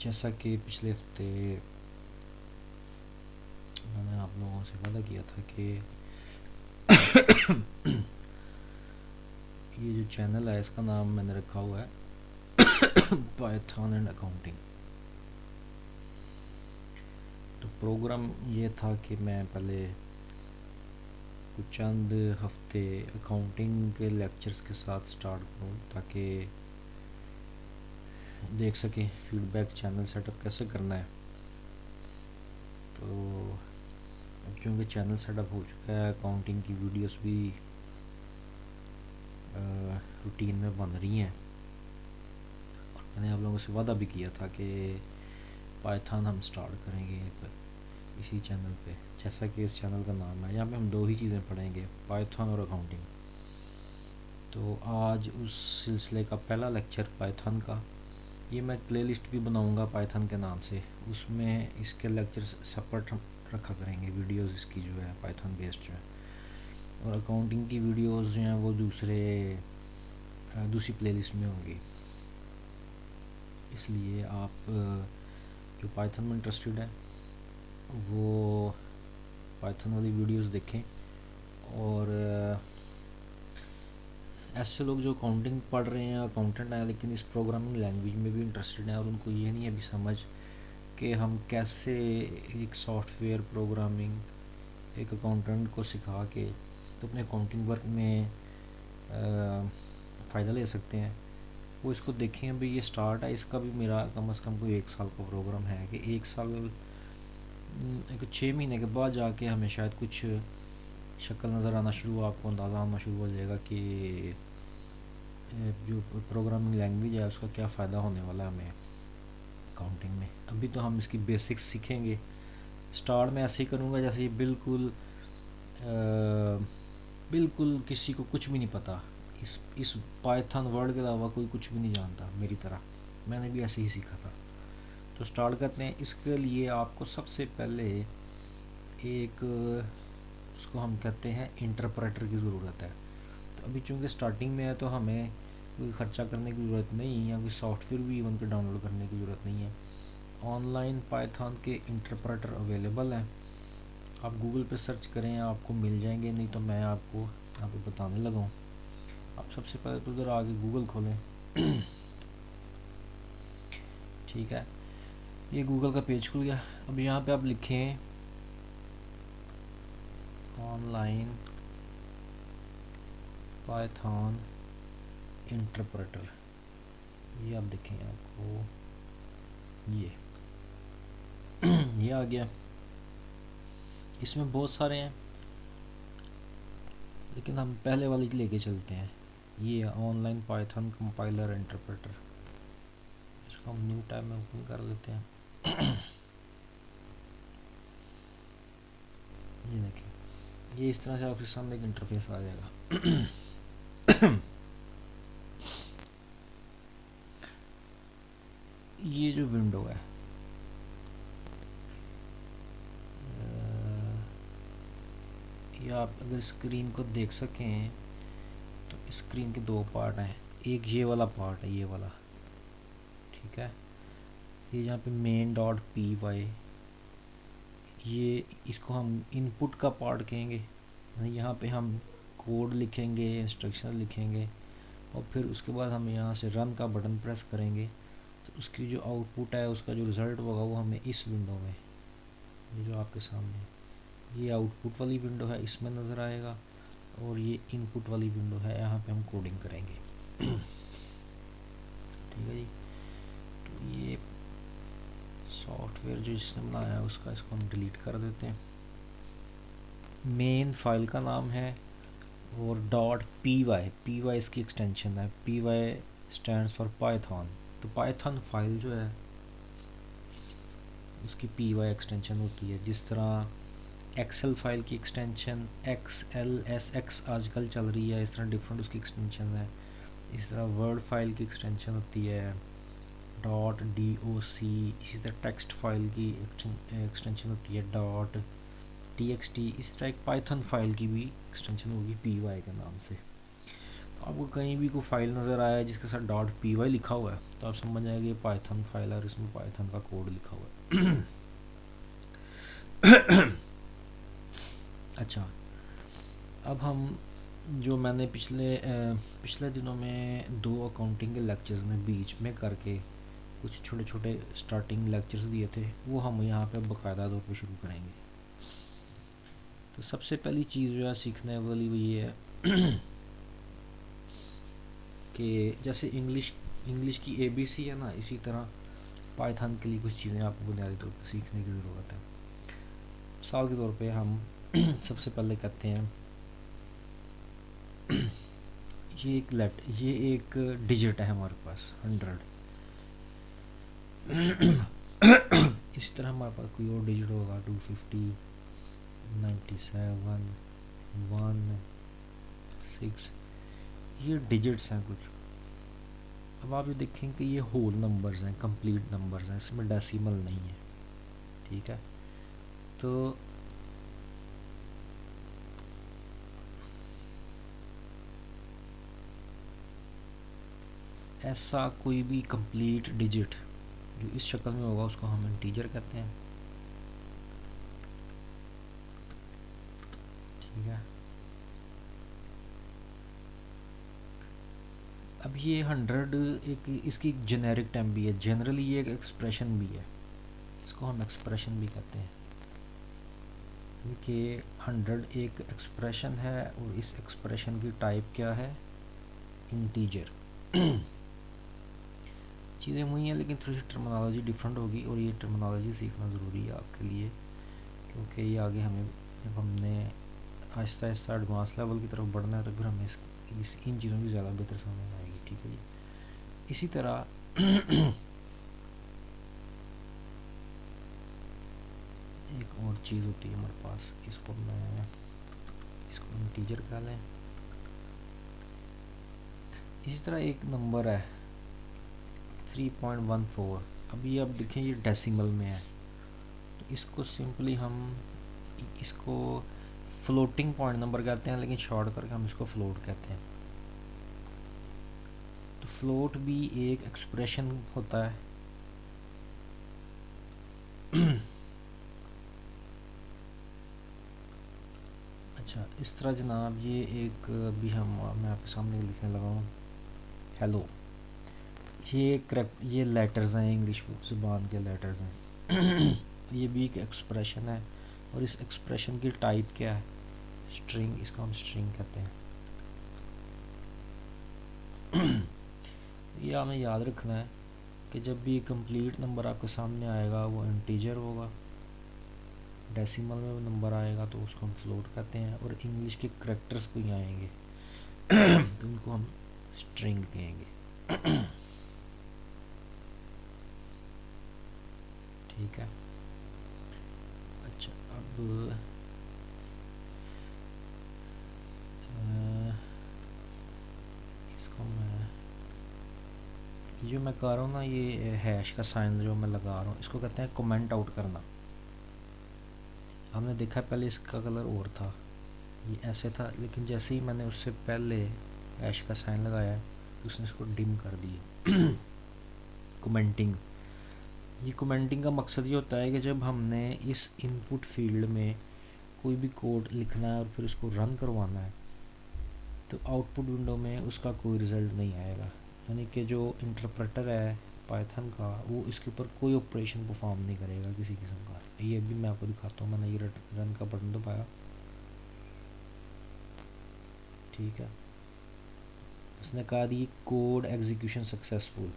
جیسا کہ پچھلے ہفتے میں نے آپ لوگوں سے وعدہ کیا تھا کہ یہ جو چینل ہے اس کا نام میں نے رکھا ہوا ہے پائتھون اینڈ اکاؤنٹنگ. تو پروگرام یہ تھا کہ میں پہلے کچھ چند ہفتے اکاؤنٹنگ کے لیکچرز کے ساتھ سٹارٹ کروں تاکہ دیکھ سکیں feedback channel set up کیسے کرنا ہے. تو اب چونکہ چینل سیٹ اپ ہو چکا ہے، اکاؤنٹنگ کی ویڈیوز بھی روٹین میں بن رہی ہیں، اور میں نے آپ لوگوں سے وعدہ بھی کیا تھا کہ پائتھون ہم سٹارٹ کریں گے اسی چینل پہ، جیسا کہ اس چینل کا نام ہے. یہاں پہ ہم دو ہی چیزیں پڑھیں گے، پائتھون اور اکاؤنٹنگ. تو آج اس سلسلے کا پہلا لیکچر پائتھون کا. یہ میں پلے لسٹ بھی بناؤں گا پائتھون کے نام سے، اس میں اس کے لیکچرز سپریٹ رکھا کریں گے، ویڈیوز اس کی جو ہے پائتھون بیسڈ جو ہے، اور اکاؤنٹنگ کی ویڈیوز جو ہیں وہ دوسری پلے لسٹ میں ہوں گی. اس لیے آپ جو پائتھون میں انٹرسٹڈ ہیں وہ پائتھون والی ویڈیوز دیکھیں، اور ایسے لوگ جو اکاؤنٹنگ پڑھ رہے ہیں، اکاؤنٹنٹ ہیں لیکن اس پروگرامنگ لینگویج میں بھی انٹرسٹڈ ہیں، اور ان کو یہ نہیں ہے ابھی سمجھ کہ ہم کیسے ایک سافٹ ویئر پروگرامنگ ایک اکاؤنٹنٹ کو سکھا کے تو اپنے اکاؤنٹنگ ورک میں فائدہ لے سکتے ہیں، وہ اس کو دیکھیں. ابھی یہ سٹارٹ ہے، اس کا بھی میرا کم از کم کوئی 1 سال کا پروگرام ہے کہ 1 سال 6 مہینے کے بعد جا کے ہمیں شاید کچھ شکل نظر آنا شروع، آپ کو اندازہ آنا شروع ہو جائے گا کہ جو پروگرامنگ لینگویج ہے اس کا کیا فائدہ ہونے والا ہے ہمیں اکاؤنٹنگ میں. ابھی تو ہم اس کی بیسکس سیکھیں گے. سٹارٹ میں ایسے ہی کروں گا جیسے یہ بالکل کسی کو کچھ بھی نہیں پتہ، اس پائتھون ورڈ کے علاوہ کوئی کچھ بھی نہیں جانتا میری طرح، میں نے بھی ایسے ہی سیکھا تھا. تو سٹارٹ کرتے ہیں. اس کے لیے آپ کو سب سے پہلے ایک اس کو ہم کہتے ہیں انٹرپریٹر کی ضرورت ہے. تو ابھی چونکہ سٹارٹنگ میں ہے تو ہمیں کوئی خرچہ کرنے کی ضرورت نہیں، یا کوئی سافٹ ویئر بھی ایون پہ ڈاؤن لوڈ کرنے کی ضرورت نہیں ہے. آن لائن پائتھون کے انٹرپریٹر اویلیبل ہیں، آپ گوگل پہ سرچ کریں آپ کو مل جائیں گے، نہیں تو میں آپ کو یہاں پہ بتانے لگا ہوں. آپ سب سے پہلے تو ادھر آگے گوگل کھولیں. ٹھیک ہے، یہ گوگل کا پیج کھل گیا. اب یہاں پہ آپ لکھیں آن لائن پائتھون انٹرپریٹر، یہ آپ دیکھیں آپ کو یہ آ گیا. اس میں بہت سارے ہیں لیکن ہم پہلے والی لے کے چلتے ہیں. یہ online Python compiler interpreter, اس کو ہم نیو ٹیب میں اوپن کر لیتے ہیں. یہ دیکھیں، یہ اس طرح سے آپ کے سامنے ایک انٹرفیس آ جائے گا. یہ جو ونڈو ہے یہ آپ اگر اسکرین کو دیکھ سکیں تو اسکرین کے 2 پارٹ ہیں. ایک یہ والا پارٹ ہے، یہ والا، ٹھیک ہے. یہ یہاں پہ مین ڈاٹ پی وائی، یہ اس کو ہم ان پٹ کا پارٹ کہیں گے. یہاں پہ ہم کوڈ لکھیں گے، انسٹرکشن لکھیں گے، اور پھر اس کے بعد ہم یہاں سے رن کا بٹن پریس کریں گے تو اس کی جو آؤٹ پٹ ہے، اس کا جو رزلٹ ہوگا وہ ہمیں اس ونڈو میں، یہ جو آپ کے سامنے یہ آؤٹ پٹ والی ونڈو ہے اس میں نظر آئے گا، اور یہ ان پٹ والی ونڈو ہے، یہاں پہ ہم کوڈنگ کریں گے. ٹھیک ہے جی. تو یہ سافٹ ویئر جو اس نے بنایا ہے اس کو ہم ڈیلیٹ کر دیتے ہیں. مین فائل کا نام ہے اور ڈاٹ پی وائی اس کی ایکسٹینشن ہے. پی وائی اسٹینڈس فار پائتھون. تو پائتھون فائل جو ہے اس کی پی وائی ایکسٹینشن ہوتی ہے. جس طرح ایکسل فائل کی extension x L S x آج کل چل رہی ہے، اس طرح ڈفرینٹ اس کی ایکسٹینشن ہے. اس طرح ورڈ فائل کی ایکسٹینشن ہوتی ہے ڈاٹ ڈی او سی. اسی طرح ٹیکسٹ فائل کی ایکسٹینشن ہوتی ہے ڈاٹ ٹی ایکس ٹی. اس طرح ایک پائتھن فائل کی بھی ایکسٹینشن ہوگی پی وائی کے نام سے. آپ کو کہیں بھی کوئی فائل نظر آیا ہے جس کے ساتھ ڈاٹ پی وائی لکھا ہوا ہے تو آپ سمجھ جائیں گے یہ پائتھن فائل ہے اور اس میں پائتھن کا کوڈ لکھا ہوا ہے. اچھا، اب ہم جو میں نے پچھلے دنوں میں 2 اکاؤنٹنگ کے لیکچرز میں بیچ میں کر کے کچھ چھوٹے چھوٹے سٹارٹنگ لیکچرز دیے تھے وہ ہم یہاں پہ باقاعدہ طور پہ شروع کریں گے. تو سب سے پہلی چیز جو ہے سیکھنے والی وہ یہ ہے کہ جیسے انگلش کی ABC ہے نا، اسی طرح پائتھن کے لیے کچھ چیزیں آپ کو بنیادی طور پہ سیکھنے کی ضرورت ہے. مثال کے طور پہ ہم سب سے پہلے کہتے ہیں یہ ایک ڈیجٹ ہے ہمارے پاس 100. اسی طرح ہمارے پاس کوئی اور ڈیجٹ ہوگا 250 97 1 6. یہ ڈیجٹس ہیں کچھ. اب آپ یہ دیکھیں کہ یہ ہول نمبرز ہیں، کمپلیٹ نمبرز ہیں، اس میں ڈیسیمل نہیں ہے. ٹھیک ہے، تو ایسا کوئی بھی کمپلیٹ ڈیجٹ جو اس شکل میں ہوگا اس کو ہم انٹیجر کہتے ہیں. ٹھیک ہے، اب یہ 100 ایک اس کی جنیرک ٹائم بھی ہے، جنرلی یہ ایک ایکسپریشن بھی ہے، اس کو ہم ایکسپریشن بھی کہتے ہیں. کہ 100 ایک ایکسپریشن ہے اور اس ایکسپریشن کی ٹائپ کیا ہے؟ انٹیجر. چیزیں وہی ہیں لیکن تھوڑی سی ٹرمنالوجی ڈفرینٹ ہوگی اور یہ ٹرمنالوجی سیکھنا ضروری ہے آپ کے لیے، کیونکہ یہ آگے ہمیں جب ہم نے آہستہ آہستہ ایڈوانس لیول کی طرف بڑھنا ہے تو پھر ہمیں ان چیزوں کی زیادہ بہتر سمجھ آئے گی. ٹھیک ہے جی. اسی طرح ایک اور چیز ہوتی ہے ہمارے پاس، اس کو انٹیجر کہہ لیں. اسی طرح ایک نمبر ہے 3.14. ابھی آپ دیکھیں یہ ڈیسیمل میں ہے تو اس کو سمپلی ہم اس کو فلوٹنگ پوائنٹ نمبر کہتے ہیں، لیکن شارٹ کر کے ہم اس کو فلوٹ کہتے ہیں. تو فلوٹ بھی ایک ایکسپریشن ہوتا ہے. اچھا، اس طرح جناب یہ ایک بھی میں آپ کے سامنے لکھنے لگا ہوں ہیلو. یہ لیٹرز ہیں، انگلش زبان کے لیٹرز ہیں. یہ بھی ایک ایکسپریشن ہے اور اس ایکسپریشن کی ٹائپ کیا ہے؟ اسٹرنگ. اس کو ہم اسٹرنگ کہتے ہیں. یہ ہمیں یاد رکھنا ہے کہ جب بھی کمپلیٹ نمبر آپ کے سامنے آئے گا وہ انٹیجر ہوگا، ڈیسیمل میں نمبر آئے گا تو اس کو ہم فلوٹ کہتے ہیں، اور انگلش کے کریکٹرز کوئی آئیں گے تو ان کو ہم اسٹرنگ کہیں گے. ٹھیک ہے. اچھا، اب اس کو جو میں کر رہا ہوں نا، یہ ہیش کا سائن جو میں لگا رہا ہوں اس کو کہتے ہیں کمنٹ آؤٹ کرنا. ہم نے دیکھا پہلے اس کا کلر اور تھا، یہ ایسے تھا، لیکن جیسے ہی میں نے اس سے پہلے ہیش کا سائن لگایا ہے تو اس نے اس کو ڈم کر دیا. کمنٹنگ. یہ کمنٹنگ کا مقصد یہ ہوتا ہے کہ جب ہم نے اس ان پٹ فیلڈ میں کوئی بھی کوڈ لکھنا ہے اور پھر اس کو رن کروانا ہے تو آؤٹ پٹ ونڈو میں اس کا کوئی رزلٹ نہیں آئے گا. یعنی کہ جو انٹرپریٹر ہے پائتھن کا وہ اس کے اوپر کوئی آپریشن پرفارم نہیں کرے گا کسی قسم کا. یہ بھی میں آپ کو دکھاتا ہوں. میں نے یہ رن کا بٹن دبایا. ٹھیک ہے، اس نے کہا دی کوڈ ایگزیکیوشن سکسیزفل.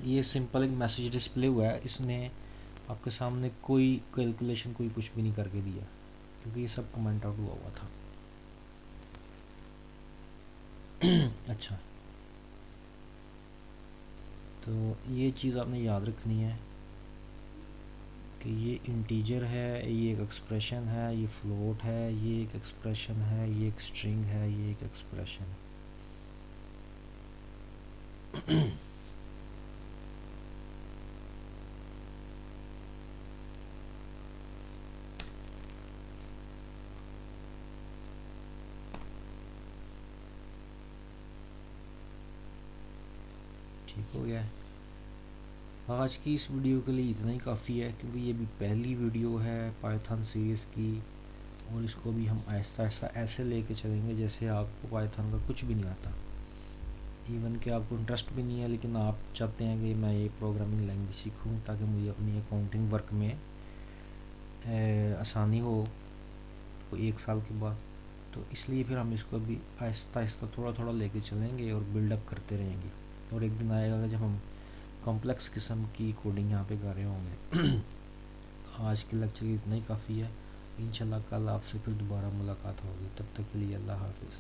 یہ سمپل ایک میسیج ڈسپلے ہوا ہے، اس نے آپ کے سامنے کوئی کیلکولیشن کوئی کچھ بھی نہیں کر کے دیا کیونکہ یہ سب کمنٹ آؤٹ ہوا تھا. اچھا، تو یہ چیز آپ نے یاد رکھنی ہے کہ یہ انٹیجر ہے، یہ ایک ایکسپریشن ہے، یہ فلوٹ ہے، یہ ایک ایکسپریشن ہے، یہ ایک اسٹرنگ ہے، یہ ایک ایکسپریشن ہے. ہو گیا. آج کی اس ویڈیو کے لیے اتنا ہی کافی ہے، کیونکہ یہ بھی پہلی ویڈیو ہے پائتھن سیریز کی، اور اس کو بھی ہم آہستہ آہستہ ایسے لے کے چلیں گے جیسے آپ کو پائتھن کا کچھ بھی نہیں آتا، ایون کہ آپ کو انٹرسٹ بھی نہیں ہے، لیکن آپ چاہتے ہیں کہ میں یہ پروگرامنگ لینگویج سیکھوں تاکہ مجھے اپنی اکاؤنٹنگ ورک میں آسانی ہو تو 1 سال کے بعد. تو اس لیے پھر ہم اس کو بھی آہستہ آہستہ تھوڑا تھوڑا لے کے چلیں گے اور بلڈ اپ کرتے رہیں گے، اور ایک دن آئے گا جب ہم کمپلیکس قسم کی کوڈنگ یہاں پہ کر رہے ہوں گے. آج کے لیکچر اتنا ہی کافی ہے. انشاءاللہ کل آپ سے پھر دوبارہ ملاقات ہوگی. تب تک کے لیے اللہ حافظ.